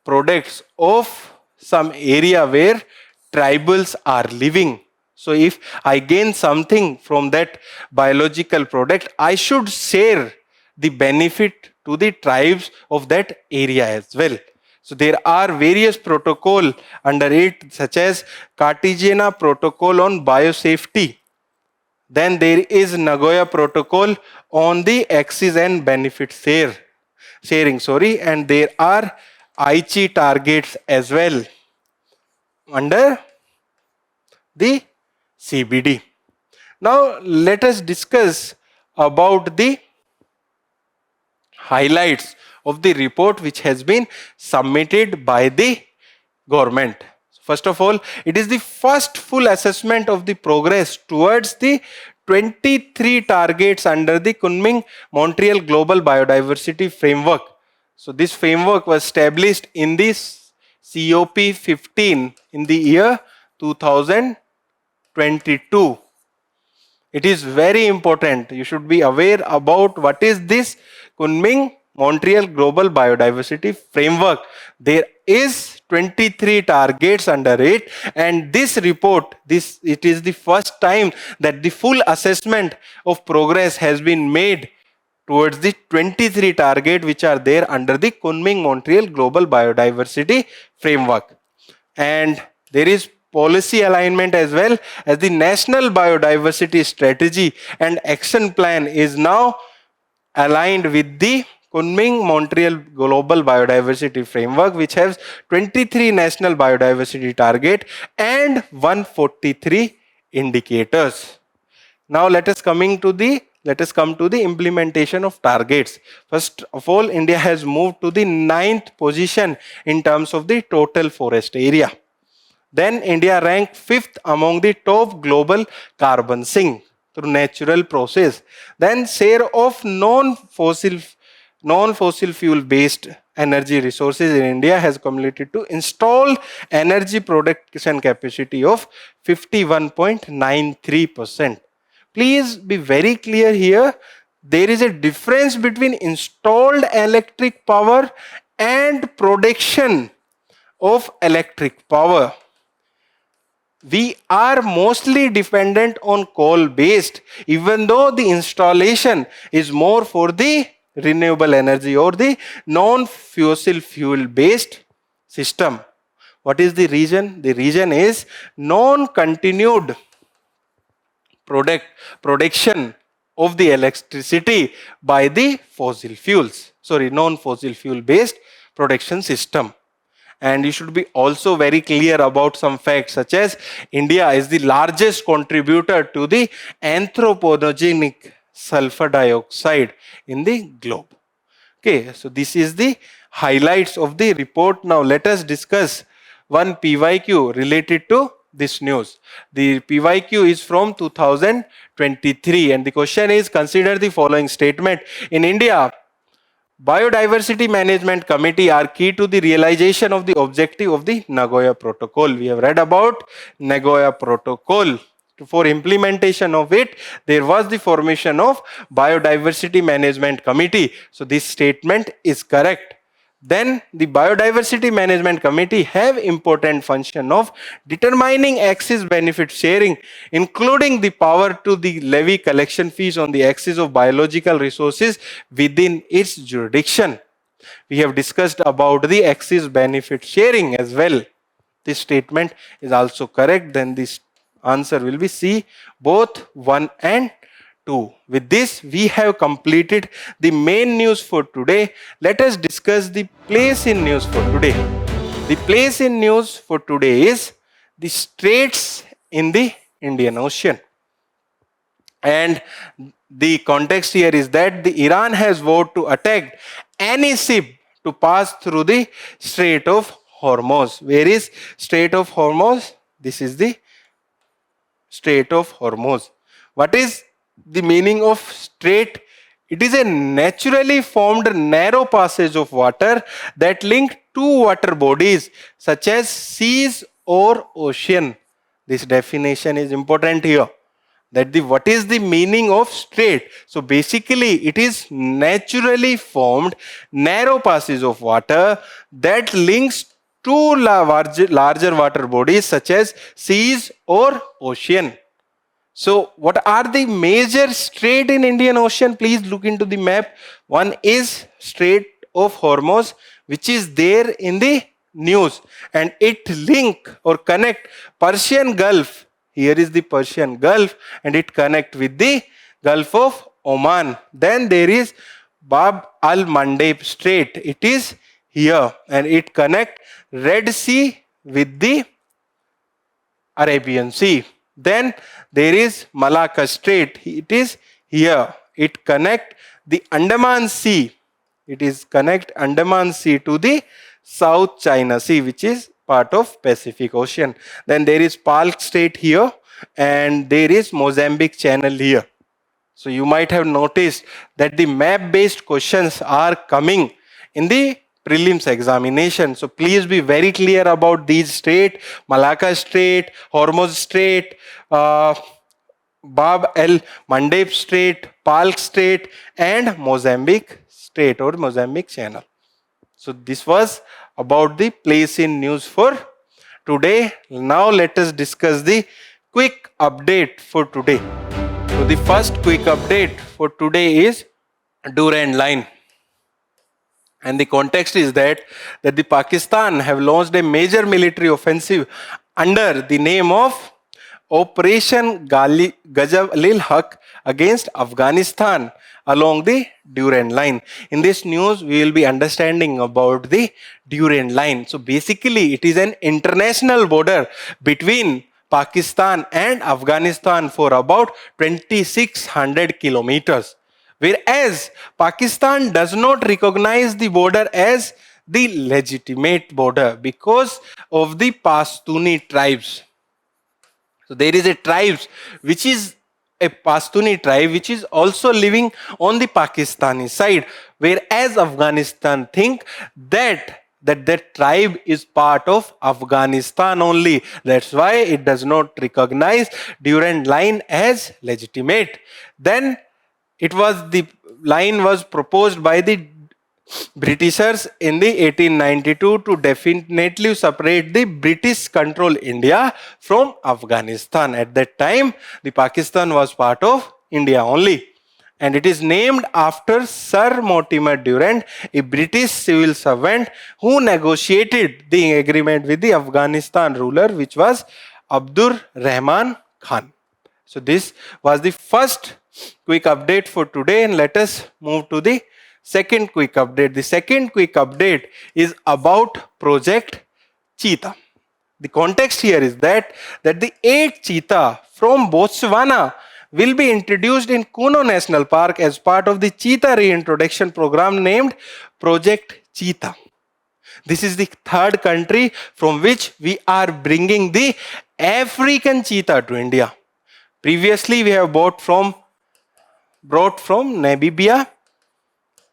products of some area where tribals are living. So if I gain something from that biological product, I should share the benefit to the tribes of that area as well. So there are various protocol under it, such as Cartagena Protocol on Biosafety. Then there is Nagoya Protocol on the access and benefit sharing, and there are Aichi targets as well under the CBD. Now let us discuss about the highlights of the report which has been submitted by the government. First of all, it is the first full assessment of the progress towards the 23 targets under the Kunming-Montreal Global Biodiversity Framework. So this framework was established in this COP15 in the year 2022. It is very important. You should be aware about what is this Kunming-Montreal Global Biodiversity Framework. There is 23 targets under it, and this report, it is the first time that the full assessment of progress has been made towards the 23 target which are there under the Kunming-Montreal Global Biodiversity Framework. And there is policy alignment as well, as the National Biodiversity Strategy and Action Plan is now aligned with the Kunming-Montreal Global Biodiversity Framework, which has 23 national biodiversity target and 143 indicators. Now let us come to the implementation of targets. First of all, India has moved to the 9th position in terms of the total forest area. Then India ranked 5th among the top global carbon sink through natural process. Then share of non-fossil fuel based energy resources in India has accumulated to install energy production capacity of 51.93%. Please be very clear here. There is a difference between installed electric power and production of electric power. We are mostly dependent on coal based, even though the installation is more for the renewable energy or the non-fossil fuel based system. What is the reason? The reason is non-continued production of the electricity by the non-fossil fuel based production system. And you should be also very clear about some facts, such as India is the largest contributor to the anthropogenic sulfur dioxide in the globe. Okay, so this is the highlights of the report. Now let us discuss one PYQ related to this news. The PYQ is from 2023, and the question is, consider the following statement. In India, Biodiversity Management Committee are key to the realization of the objective of the Nagoya Protocol. We have read about Nagoya Protocol. For implementation of it, there was the formation of Biodiversity Management Committee. So this statement is correct. Then the Biodiversity Management Committee have important function of determining access benefit sharing, including the power to the levy collection fees on the access of biological resources within its jurisdiction. We have discussed about the access benefit sharing as well. This statement is also correct. Then this answer will be C, both 1 and 2. With this, we have completed the main news for today. Let us discuss the place in news for today. The place in news for today is the Straits in the Indian Ocean. And the context here is that the Iran has vowed to attack any ship to pass through the Strait of Hormuz. Where is Strait of Hormuz? This is the Strait of Hormuz. What is the meaning of strait? It is a naturally formed narrow passage of water that link two water bodies such as seas or ocean. This definition is important here. That the what is the meaning of strait? So basically it is naturally formed narrow passage of water that links two larger water bodies such as seas or ocean. So what are the major strait in Indian Ocean? Please look into the map. One is Strait of Hormuz, which is there in the news, and it link or connect Persian Gulf. Here is the Persian Gulf, and it connect with the Gulf of Oman. Then there is Bab al-Mandeb Strait. It is here, and it connect Red Sea with the Arabian Sea. Then there is Malacca Strait. It is here. It connect the Andaman Sea. It is connect Andaman Sea to the South China Sea, which is part of Pacific Ocean. Then there is Palk Strait here, and there is Mozambique Channel here. So you might have noticed that the map-based questions are coming in the prelims examination. So please be very clear about these strait: Malacca Strait, Hormuz Strait, Bab el Mandeb Strait, Palk Strait, and Mozambique Strait or Mozambique Channel. So this was about the place in news for today. Now let us discuss the quick update for today. So the first quick update for today is Durand Line. And the context is that the Pakistan have launched a major military offensive under the name of Operation Ghajalil Haq against Afghanistan along the Durand Line. In this news, we will be understanding about the Durand Line. So basically, it is an international border between Pakistan and Afghanistan for about 2600 kilometers. Whereas Pakistan does not recognize the border as the legitimate border because of the Pashtuni tribes. So there is a tribe which is a Pashtuni tribe which is also living on the Pakistani side, whereas Afghanistan think that tribe is part of Afghanistan only. That's why it does not recognize Durand Line as legitimate. Then the line was proposed by the Britishers in the 1892 to definitely separate the British control India from Afghanistan. At that time, the Pakistan was part of India only. And it is named after Sir Mortimer Durand, a British civil servant who negotiated the agreement with the Afghanistan ruler, which was Abdur Rahman Khan. So this was the first quick update for today, and let us move to the second quick update. The second quick update is about Project Cheetah. The context here is that the 8 cheetah from Botswana will be introduced in Kuno National Park as part of the cheetah reintroduction program named Project Cheetah. This is the third country from which we are bringing the African cheetah to India. Previously, we have brought from Namibia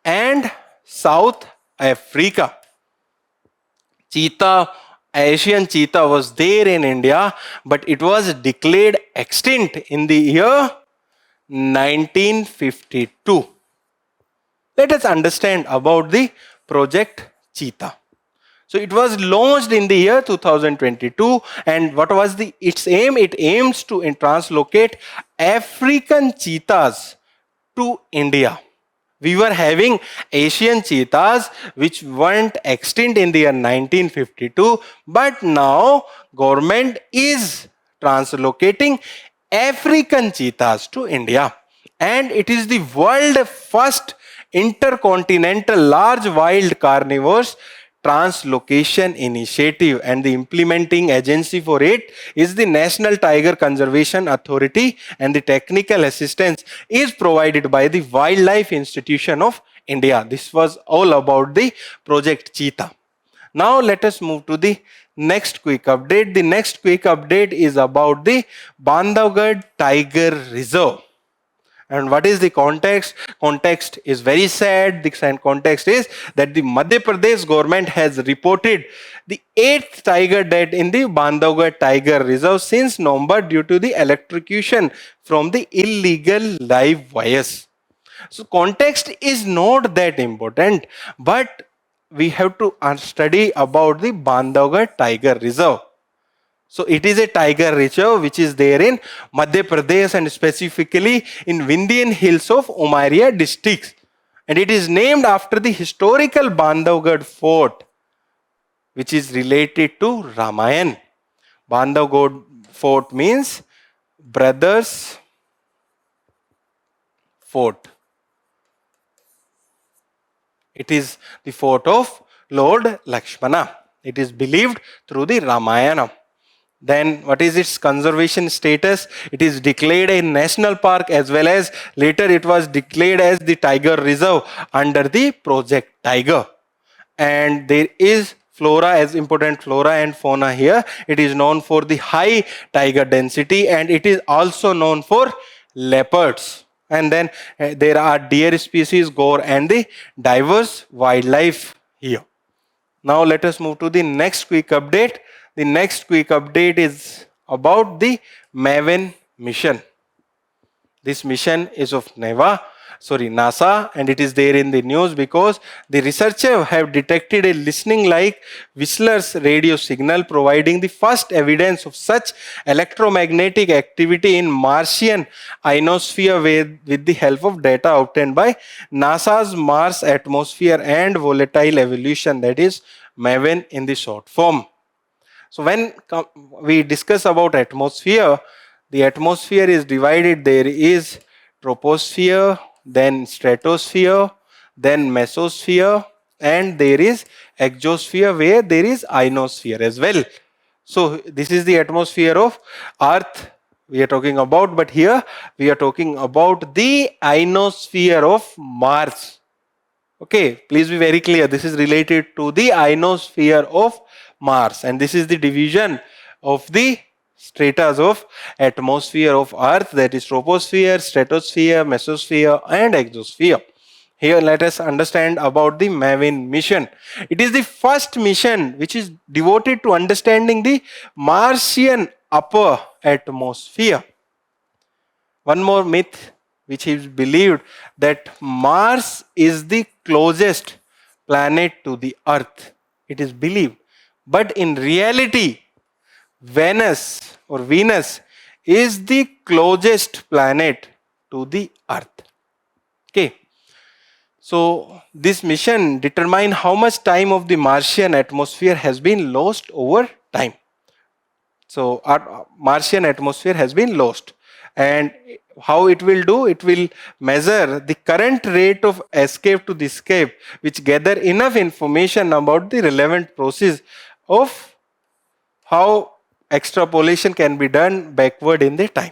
and South Africa. Asian cheetah was there in India, but it was declared extinct in the year 1952. Let us understand about the Project Cheetah. So it was launched in the year 2022, and what was its aim? It aims to translocate African cheetahs to India. We were having Asian cheetahs which went extinct in the year 1952, but now government is translocating African cheetahs to India. And it is the world first intercontinental large wild carnivores translocation initiative, and the implementing agency for it is the National Tiger Conservation Authority, and the technical assistance is provided by the Wildlife Institution of India. This was all about the Project Cheetah. Now let us move to the next quick update. The next quick update is about the Bandhavgarh Tiger Reserve. And what is the context? Context is very sad. The context is that the Madhya Pradesh government has reported the 8th tiger death in the Bandhavgarh Tiger Reserve since November due to the electrocution from the illegal live wires. So context is not that important, but we have to study about the Bandhavgarh Tiger Reserve. So it is a tiger reserve which is there in Madhya Pradesh and specifically in Vindhyan Hills of Umaria districts. And it is named after the historical Bandhavgarh fort which is related to Ramayana. Bandhavgarh fort means brothers fort. It is the fort of Lord Lakshmana. It is believed through the Ramayana. Then what is its conservation status? It is declared a national park as well as later it was declared as the tiger reserve under the Project Tiger. And there is flora as important flora and fauna here. It is known for the high tiger density and it is also known for leopards. And then there are deer species, gore and the diverse wildlife here. Now let us move to the next quick update. The next quick update is about the MAVEN mission. This mission is of NASA, and it is there in the news because the researchers have detected a listening like Whistler's radio signal, providing the first evidence of such electromagnetic activity in Martian ionosphere with the help of data obtained by NASA's Mars Atmosphere and Volatile Evolution, that is MAVEN in the short form. So when we discuss about atmosphere, the atmosphere is divided. There is troposphere, then stratosphere, then mesosphere, and there is exosphere where there is ionosphere as well. So this is the atmosphere of Earth we are talking about, but here we are talking about the ionosphere of Mars. Okay, please be very clear. This is related to the ionosphere of Mars, and this is the division of the stratas of atmosphere of Earth, that is troposphere, stratosphere, mesosphere and exosphere. Here let us understand about the MAVEN mission. It is the first mission which is devoted to understanding the Martian upper atmosphere. One more myth which is believed that Mars is the closest planet to the Earth. It is believed. But in reality, Venus is the closest planet to the Earth. Okay. So this mission determines how much time of the Martian atmosphere has been lost over time. So our Martian atmosphere has been lost. And how it will do? It will measure the current rate of escape to the escape, which gather enough information about the relevant process of how extrapolation can be done backward in the time.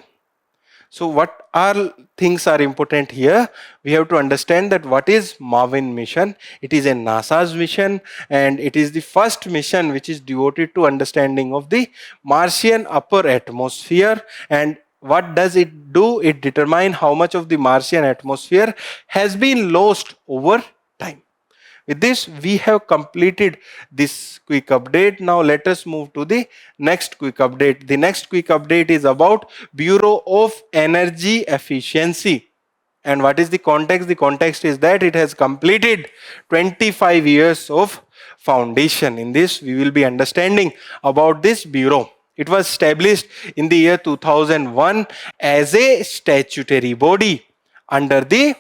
So what are things are important here? We have to understand that what is MAVEN mission. It is a NASA's mission and it is the first mission which is devoted to understanding of the Martian upper atmosphere. And what does it do? It determines how much of the Martian atmosphere has been lost over time. With this, we have completed this quick update. Now let us move to the next quick update. The next quick update is about Bureau of Energy Efficiency. And what is the context? The context is that it has completed 25 years of foundation. In this, we will be understanding about this bureau. It was established in the year 2001 as a statutory body under the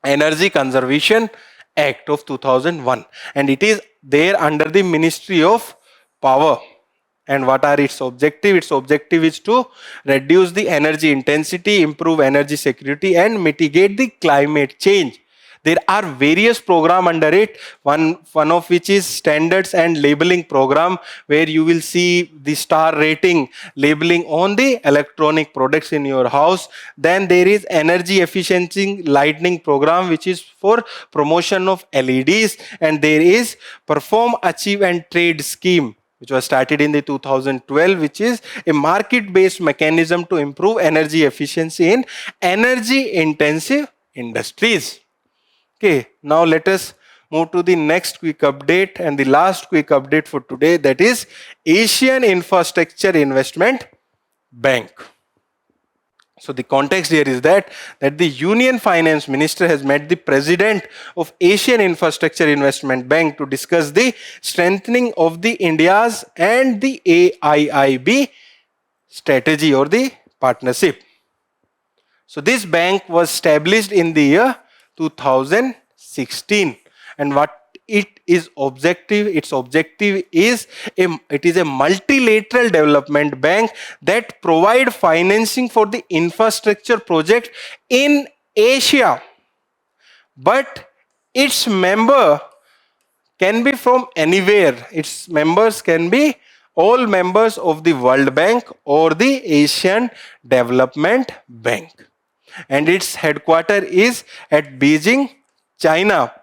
Energy Conservation Act of 2001, and it is there under the Ministry of Power. And what are its objective? Its objective is to reduce the energy intensity, improve energy security and mitigate the climate change. There are various program under it, one of which is standards and labeling program, where you will see the star rating labeling on the electronic products in your house. Then there is energy efficiency lighting program, which is for promotion of LEDs. And there is perform, achieve and trade scheme, which was started in the 2012, which is a market-based mechanism to improve energy efficiency in energy-intensive industries. Okay, now let us move to the next quick update and the last quick update for today, that is Asian Infrastructure Investment Bank. So the context here is that the Union Finance Minister has met the President of Asian Infrastructure Investment Bank to discuss the strengthening of the India's and the AIIB strategy or the partnership. So this bank was established in the year 2016, and what its objective is it is a multilateral development bank that provide financing for the infrastructure project in Asia, but its member can be from anywhere. Its members can be all members of the World Bank or the Asian Development Bank, and its headquarters is at Beijing, China,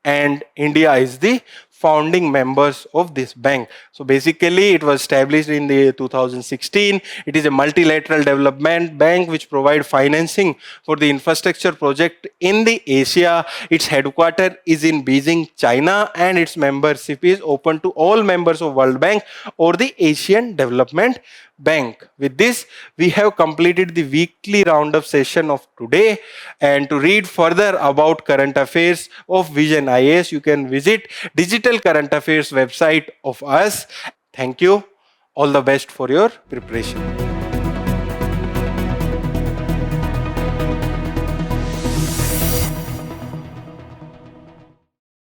and India is the founding members of this bank. So basically it was established in the 2016. It is a multilateral development bank which provide financing for the infrastructure project in the Asia. Its headquarters is in Beijing, China, and its membership is open to all members of World Bank or the Asian Development Bank. With this, we have completed the weekly roundup session of today. And to read further about current affairs of Vision IAS, you can visit Digital Current Affairs website of us. Thank you. All the best for your preparation.